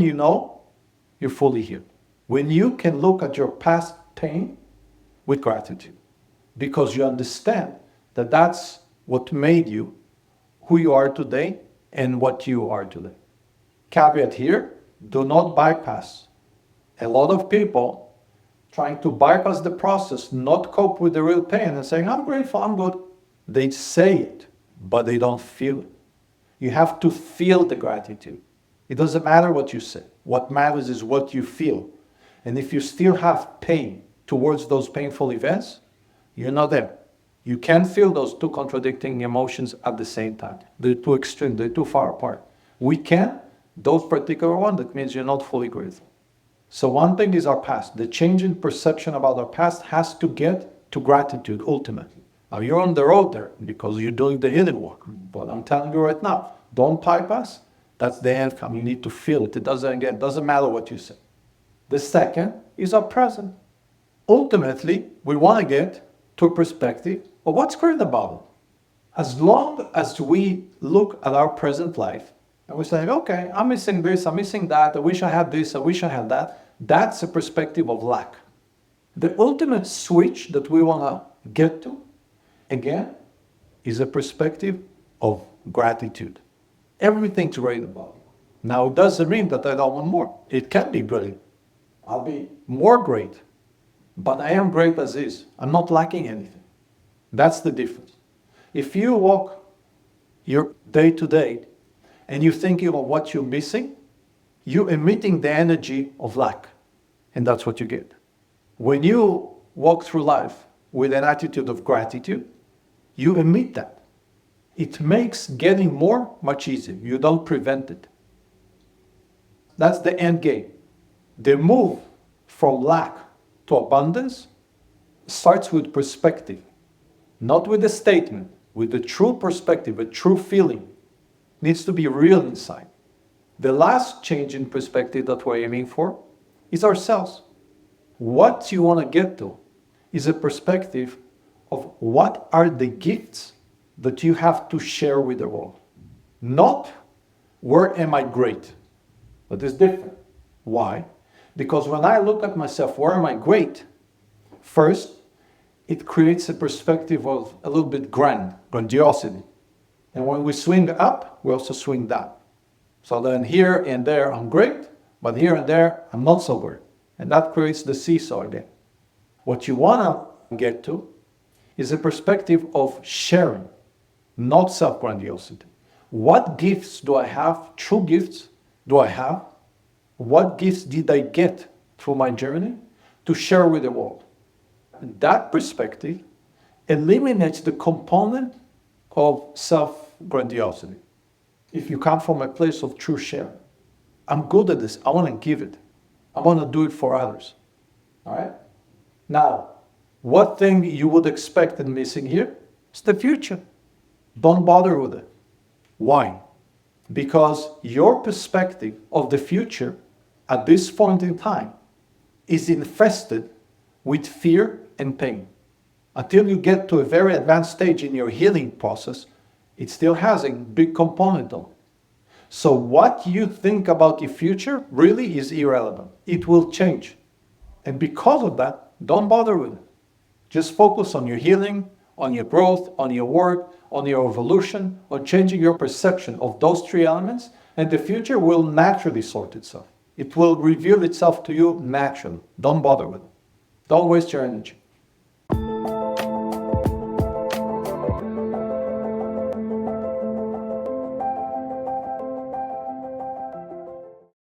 you know you're fully healed. When you can look at your past pain with gratitude, because you understand that that's what made you who you are today and what you are today. Caveat here, do not bypass. A lot of people trying to bypass the process, not cope with the real pain and saying, I'm grateful, I'm good. They say it, but they don't feel it. You have to feel the gratitude. It doesn't matter what you say. What matters is what you feel. And if you still have pain towards those painful events, you're not there. You can't feel those two contradicting emotions at the same time. They're too extreme, they're too far apart. We can, those particular ones, that means you're not fully grateful. So one thing is our past. The change in perception about our past has to get to gratitude ultimately. Now you're on the road there because you're doing the healing work. But I'm telling you right now, don't bypass. That's the outcome. You need to feel it. It doesn't matter what you say. The second is our present. Ultimately, we want to get to a perspective of what's great about it. As long as we look at our present life and we say, okay, I'm missing this, I'm missing that, I wish I had this, I wish I had that, that's a perspective of lack. The ultimate switch that we want to get to, again, is a perspective of gratitude. Everything's great about it. Now, it doesn't mean that I don't want more. It can be great. I'll be more great. But I am great as is. I'm not lacking anything. That's the difference. If you walk your day to day and you're thinking of what you're missing, you're emitting the energy of lack. And that's what you get. When you walk through life with an attitude of gratitude, you emit that. It makes getting more much easier. You don't prevent it. That's the end game. The move from lack to abundance starts with perspective, not with a statement, with a true perspective, a true feeling. It needs to be real inside. The last change in perspective that we're aiming for is ourselves. What you want to get to is a perspective of what are the gifts that you have to share with the world. Not where am I great, but it's different. Why? Because when I look at myself, where am I great? First, it creates a perspective of a little bit grandiosity. And when we swing up, we also swing down. So then here and there, I'm great, but here and there, I'm not so great. And that creates the seesaw again. What you want to get to is a perspective of sharing, not self-grandiosity. What gifts do I have? True gifts do I have? What gifts did I get through my journey to share with the world? That perspective eliminates the component of self-grandiosity. If you come from a place of true share, I'm good at this, I want to give it. I want to do it for others. All right? Now, what thing you would expect and missing here is the future. Don't bother with it. Why? Because your perspective of the future at this point in time is infested with fear and pain. Until you get to a very advanced stage in your healing process, it still has a big component of it. So what you think about your future really is irrelevant. It will change. And because of that, don't bother with it. Just focus on your healing, on your growth, on your work, on your evolution, on changing your perception of those three elements, and the future will naturally sort itself. It will reveal itself to you naturally. Don't bother with it. Don't waste your energy.